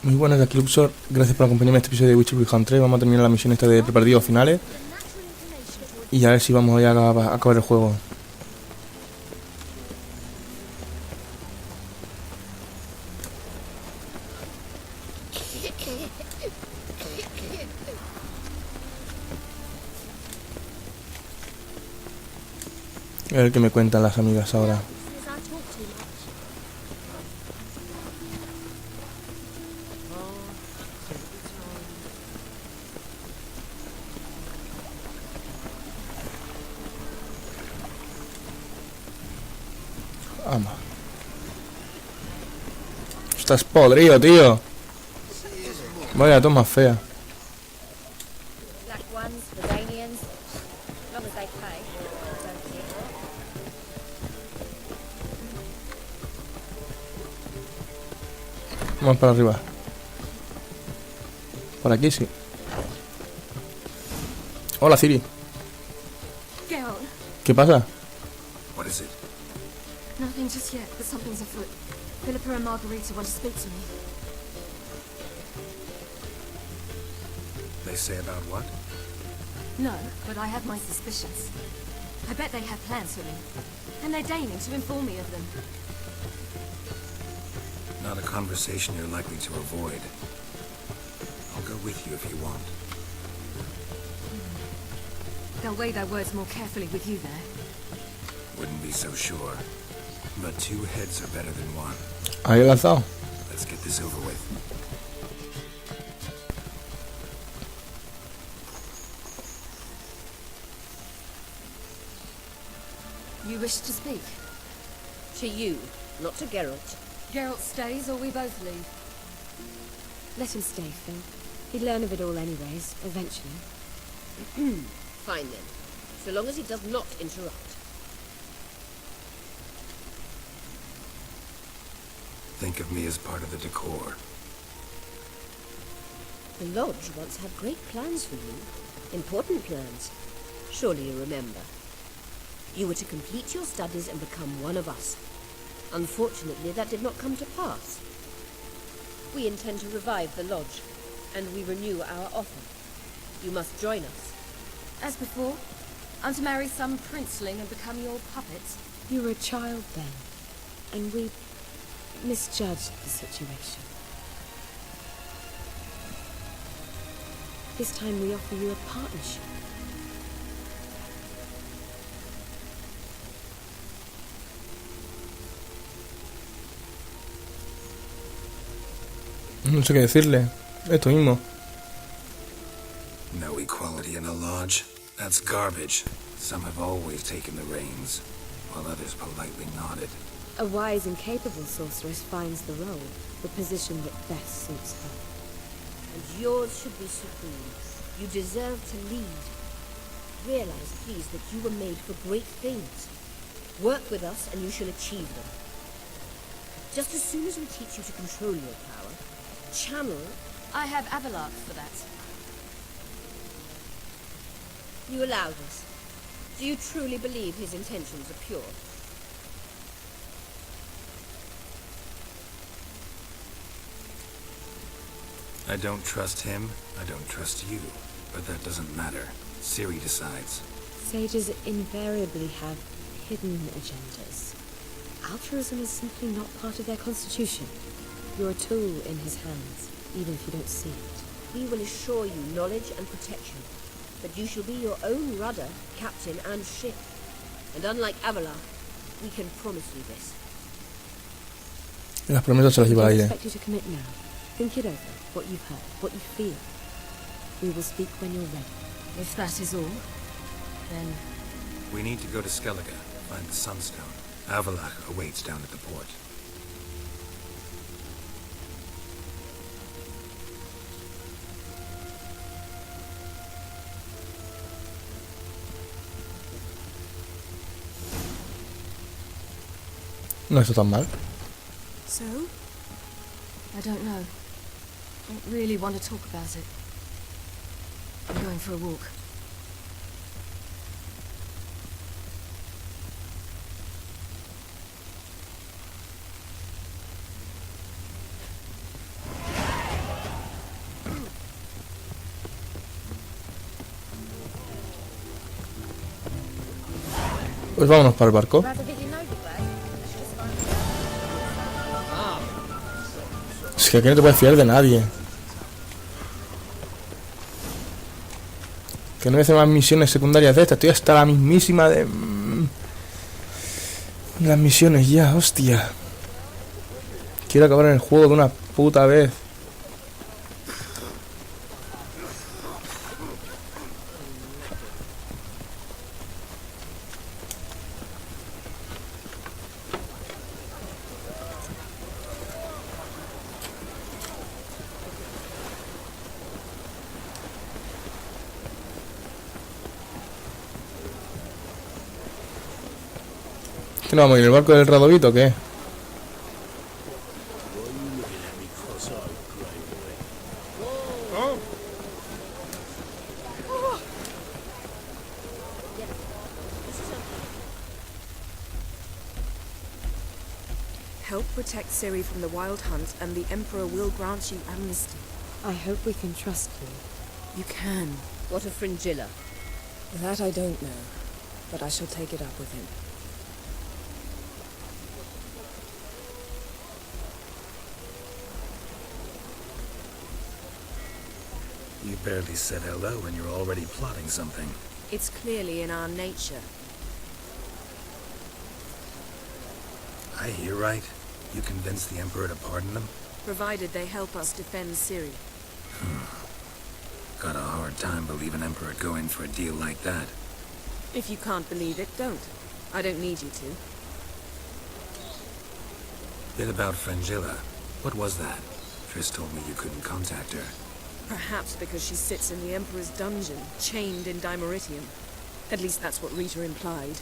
Muy buenas, de aquí Luxor. Gracias por acompañarme en este episodio de Witcher Recon 3. Vamos a terminar la misión esta de preparativos finales. Y a ver si vamos ya a acabar el juego. A ver qué me cuentan las amigas ahora. Ama. Estás podrido, tío. Vaya toma fea. Vamos para arriba. Por aquí sí. Hola, Ciri. ¿Qué pasa? What is it? Nothing just yet, but something's afoot. Philippa and Margarita want to speak to me. They say about what? No, but I have my suspicions. I bet they have plans for me, and they're deigning to inform me of them. Not a conversation you're likely to avoid. I'll go with you if you want. They'll weigh their words more carefully with you there. Wouldn't be so sure. But two heads are better than one. Ahí he lanzado. Let's get this over with. You wish to speak? To you, not to Geralt. Geralt stays or we both leave? Let him stay, Phil. He'd learn of it all anyways, eventually. Fine then. So long as he does not interrupt. Think of me as part of the decor. The Lodge once had great plans for you. Important plans. Surely you remember. You were to complete your studies and become one of us. Unfortunately, that did not come to pass. We intend to revive the Lodge, and we renew our offer. You must join us. As before? I'm to marry some princeling and become your puppet? You were a child then, and we misjudged the situation. This time we offer you a partnership. No sé qué decirle. Esto mismo. No equality in a lodge? That's garbage. Some have always taken the reins, while others politely nodded. A wise and capable sorceress finds the role, the position that best suits her. And yours should be supreme. You deserve to lead. Realize, please, that you were made for great things. Work with us and you shall achieve them. Just as soon as we teach you to control your power, channel... I have Avalark for that. You allow this. Do you truly believe his intentions are pure? I don't trust him, I don't trust you. But that doesn't matter. Ciri decides. Sages invariably have hidden agendas. Altruism is simply not part of their constitution. You're a tool in his hands, even if you don't see it. He will assure you knowledge and protection, but you shall be your own rudder, captain, and ship. And unlike Avalar, we can promise you this. Las promesas se las lleva I al aire. expect you to commit now. Think it over, what you've heard, what you feel. We will speak when you're ready. If that is all, then... We need to go to Skellige, find the Sunstone. Avalach awaits down at the port. No está tan mal. So? I don't know. I don't really want to talk about it. I'm going for a walk. Pues vámonos para el barco. Es que aquí no te puedes fiar de nadie. Que no voy a hacer más misiones secundarias de estas. Estoy hasta la mismísima de... las misiones ya, hostia. Quiero acabar en el juego de una puta vez. ¿Qué no vamos a ir en el barco del Radovito o qué? Help protect Ciri from the wild hunt, and the Emperor will grant you amnesty. I hope we can trust you. You can. What of Fringilla? That I don't know, but I shall take it up with him. You barely said hello and you're already plotting something. It's clearly in our nature. I hear right. You convinced the Emperor to pardon them? Provided they help us defend Ciri. Got a hard time believing Emperor would go in for a deal like that. If you can't believe it, don't. I don't need you to. Bit about Fringilla. What was that? Triss told me you couldn't contact her. Perhaps because she sits in the Emperor's dungeon, chained in Dimeritium. At least that's what Rita implied.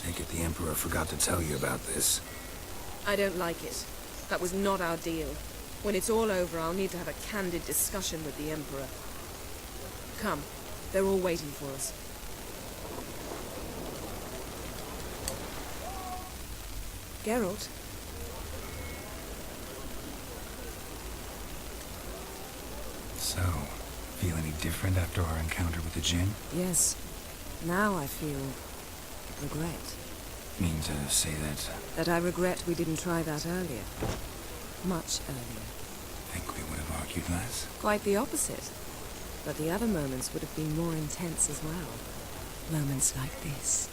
Take it the Emperor forgot to tell you about this. I don't like it. That was not our deal. When it's all over, I'll need to have a candid discussion with the Emperor. Come. They're all waiting for us. Geralt? So, feel any different after our encounter with the Jinn? Yes. Now I feel... regret. Mean to say that... That I regret we didn't try that earlier. Much earlier. Think we would have argued less? Quite the opposite. But the other moments would have been more intense as well. Moments like this.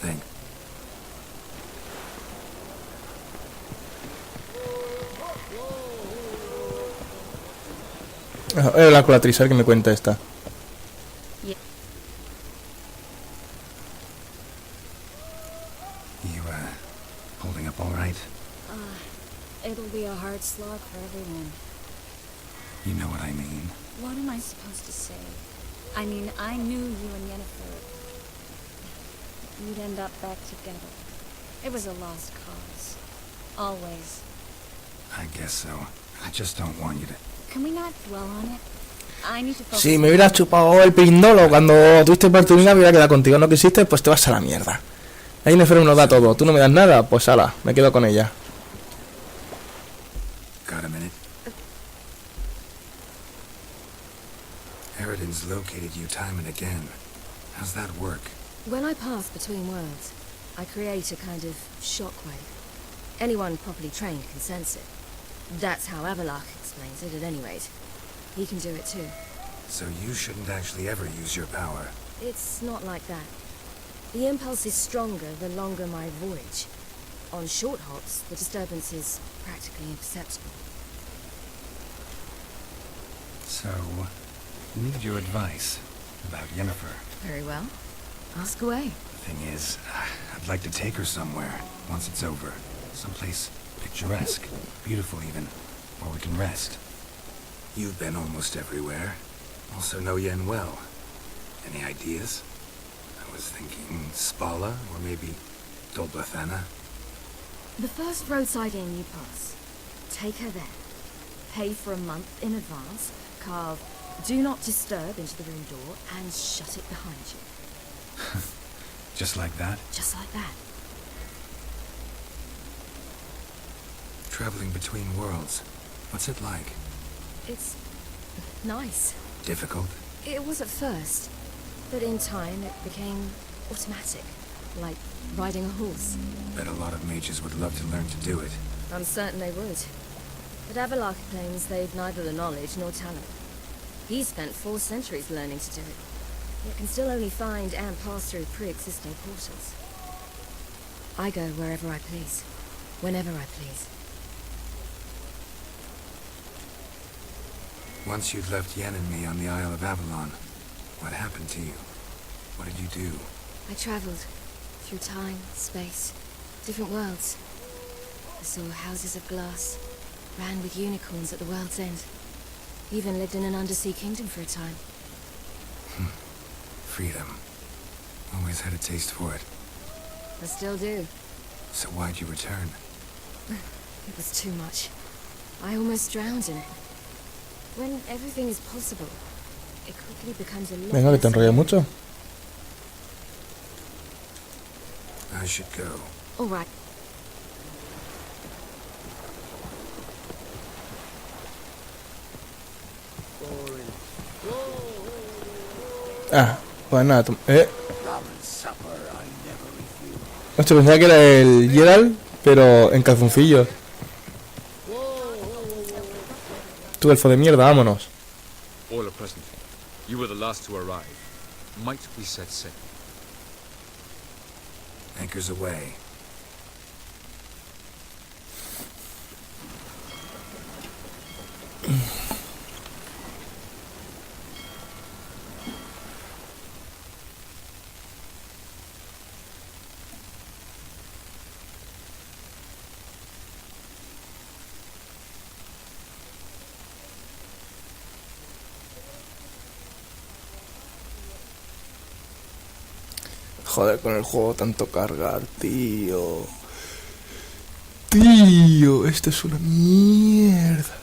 Think. Era la colatriz, a ver qué me cuenta esta. You, holding up all right? It'll be a hard slog for everyone. You know what I mean. What am I supposed to say? I mean, I knew you and Yennefer... you'd end up back together. It was a lost cause. Always. I guess so. I just don't want you to... Can we not dwell on it? I need to focus. Si me hubieras chupado el pindolo cuando tuviste oportunidad, me hubiera quedado contigo. No quisiste, pues te vas a la mierda. Ahí Nefer me lo da todo. Tú no me das nada, pues ala, me quedo con ella. Got a minute? Eridan's located you time and again. How's that work? When I pass between worlds, I create a kind of shockwave. Anyone properly trained can sense it. That's how Avalok explains it at any rate. He can do it too. So you shouldn't actually ever use your power. It's not like that. The impulse is stronger the longer my voyage. On short hops, the disturbance is practically imperceptible. So, need your advice about Yennefer. Very well. Ask away. The thing is, I'd like to take her somewhere once it's over. Someplace picturesque, beautiful even, where we can rest. You've been almost everywhere. Also know Yen well. Any ideas? I was thinking Spala, or maybe Dolbathana. The first roadside inn you pass. Take her there. Pay for a month in advance. Carve "Do Not Disturb" into the room door and shut it behind you. Just like that? Just like that. traveling between worlds. What's it like? It's nice. Difficult? It was at first, but in time it became automatic, like riding a horse. Bet a lot of mages would love to learn to do it. I'm certain they would. But Avalok claims they've neither the knowledge nor talent. He spent 4 centuries learning to do it, yet can still only find and pass through pre-existing portals. I go wherever I please, whenever I please. Once you'd left Yen and me on the Isle of Avalon, what happened to you? What did you do? I traveled through time, space, different worlds. I saw houses of glass, ran with unicorns at the world's end. Even lived in an undersea kingdom for a time. Freedom. Always had a taste for it. I still do. So why'd you return? It was too much. I almost drowned in it. When everything is possible, it quickly becomes a lot. Venga, que te enrollas mucho. I should go. All right. Ah, pues nada, Hostia, pensaba que era el Geralt, pero en calzoncillos. Tu elfo de mierda, vámonos. All are present. You were the last to arrive. Might we set sail? Anchors away. Joder, con el juego tanto cargar, tío. Tío, esto es una mierda.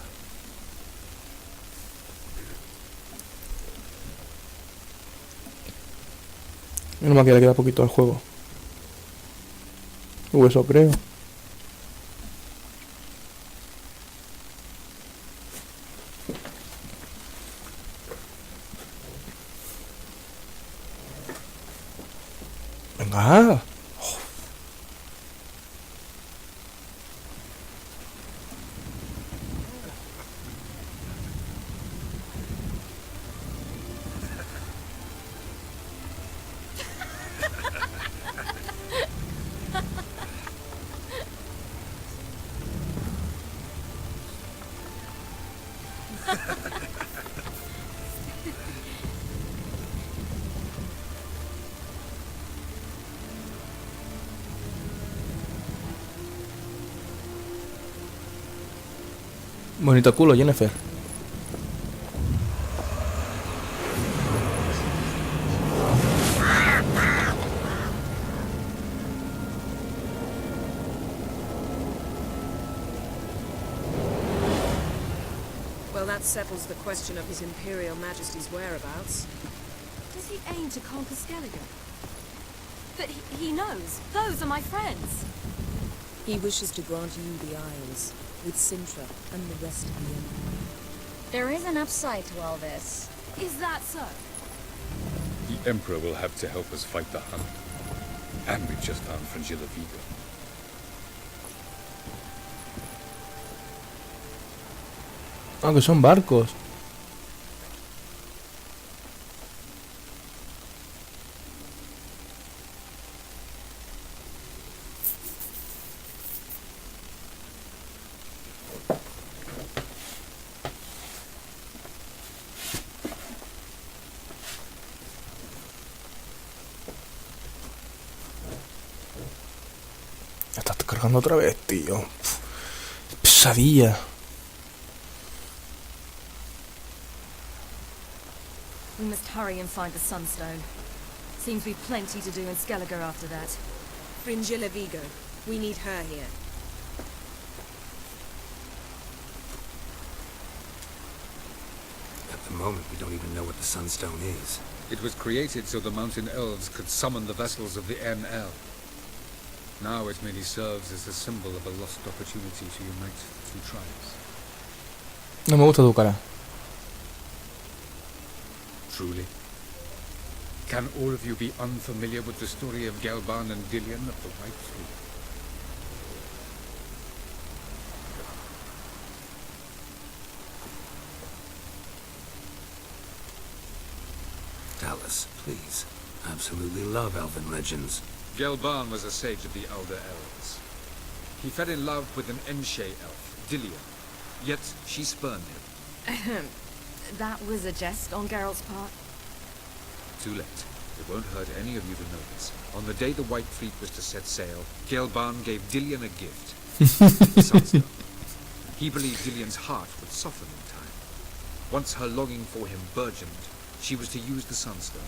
Menos mal que le queda poquito al juego. Eso creo. Venga. Bonito culo, Jennifer. Well, that settles the question of His Imperial Majesty's whereabouts. Does he aim to conquer Skellige? But he knows. Those are my friends. He wishes to grant you the Isles, with Sintra and the rest of the Empire. There is an upside to all this. Is that so? The Emperor will have to help us fight the Hunt. And we've just found Frangilla Vigo. Ah, que son barcos. Ya estás cargando otra vez, tío. Pesadilla. We must hurry and find the Sunstone. Seems we've plenty to do in Skellige after that. Fringilla Vigo. We need her here. At the moment, we don't even know what the Sunstone is. It was created so the mountain elves could summon the vessels of the NL. Now it merely serves as a symbol of a lost opportunity to unite the two tribes. No me gusta tu cara. Truly? Can all of you be unfamiliar with the story of Gelban and Dillion of the White Fleet? Tell us, please. I absolutely love elven legends. Gelban was a sage of the Elder Elves. He fell in love with an Enshe elf, Dillion, yet she spurned him. That was a jest on Geralt's part. Too late. It won't hurt any of you to know this. On the day the White Fleet was to set sail, Gelban gave Dillion a gift. The Sunstone. He believed Dillion's heart would soften in time. Once her longing for him burgeoned, she was to use the Sunstone.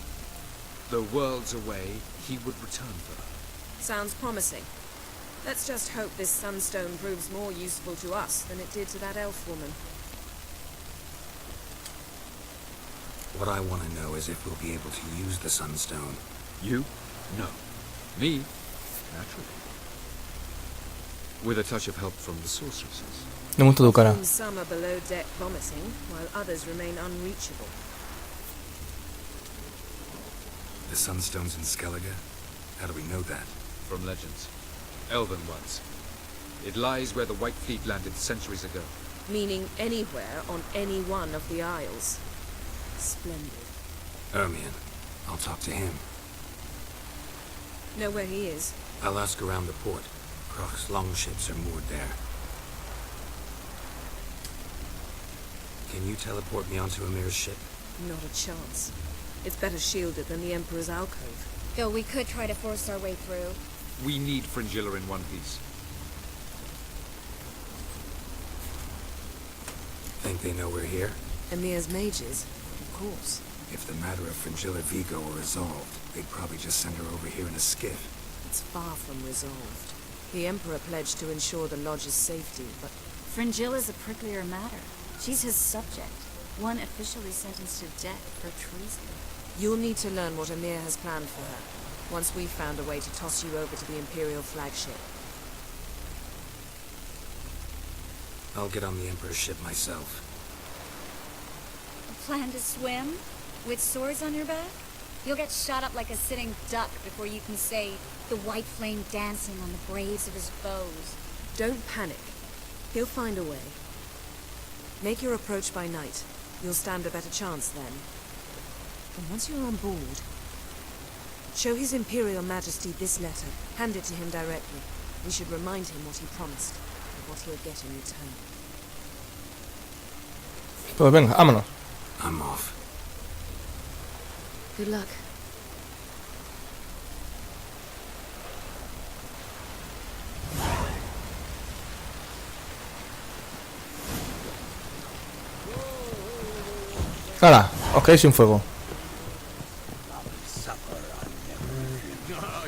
Though worlds away, he would return for her. Sounds promising. Let's just hope this sunstone proves more useful to us than it did to that elf woman. What I want to know is if we'll be able to use the Sunstone. You? No. Me? Naturally. With a touch of help from the sorceresses. No me gusta tu cara. Some are below deck vomiting, while others remain unreachable. The Sunstone's in Skellige? How do we know that? From legends. Elven ones. It lies where the White Fleet landed centuries ago. Meaning anywhere on any one of the isles. Splendid. Ermion. I'll talk to him. Know where he is? I'll ask around the port. Croc's longships are moored there. Can you teleport me onto Amir's ship? Not a chance. It's better shielded than the Emperor's alcove. Though we could try to force our way through. We need Fringilla in one piece. Think they know we're here? Emir's mages? Of course. If the matter of Fringilla Vigo were resolved, they'd probably just send her over here in a skiff. It's far from resolved. The Emperor pledged to ensure the Lodge's safety, but... Fringilla's a pricklier matter. She's his subject, one officially sentenced to death for treason. You'll need to learn what Emir has planned for her, once we've found a way to toss you over to the Imperial flagship. I'll get on the Emperor's ship myself. A plan to swim? With swords on your back? You'll get shot up like a sitting duck before you can say the white flame dancing on the braves of his foes. Don't panic. He'll find a way. Make your approach by night. You'll stand a better chance then. And once you're on board, show His Imperial Majesty this letter. Hand it to him directly. We should remind him what he promised, and what he'll get in return. Pues venga, vámonos. I'm off. Good luck. ¡Hala! Os quedáis sin fuego.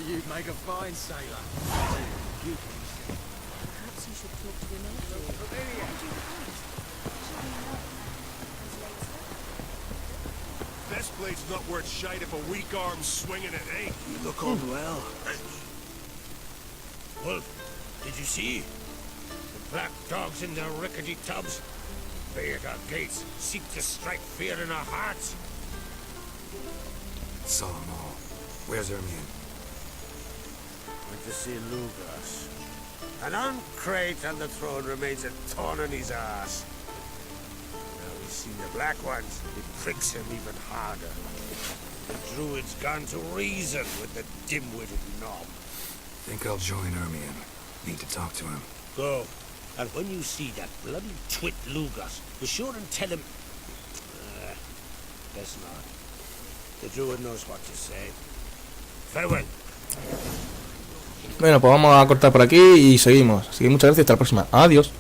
You'd make a fine sailor. Perhaps you should talk to him afterwards. This blade's not worth shite if a weak arm's swinging it, eh? You look unwell. Wolf, did you see? The black dogs in their rickety tubs? They at our gates seek to strike fear in our hearts. Saw them all. Where's Ermion? Went to see Lugas. An uncrate on the throne remains a thorn in his ass. Now he's seen the black ones, it pricks him even harder. The druid's gone to reason with the dim-witted knob. Think I'll join Ermion. Need to talk to him. Go. And when you see that bloody twit Lugas, be sure and tell him... guess not. The druid knows what to say. Farewell. Bueno, pues vamos a cortar por aquí y seguimos. Así que muchas gracias, hasta la próxima. Adiós.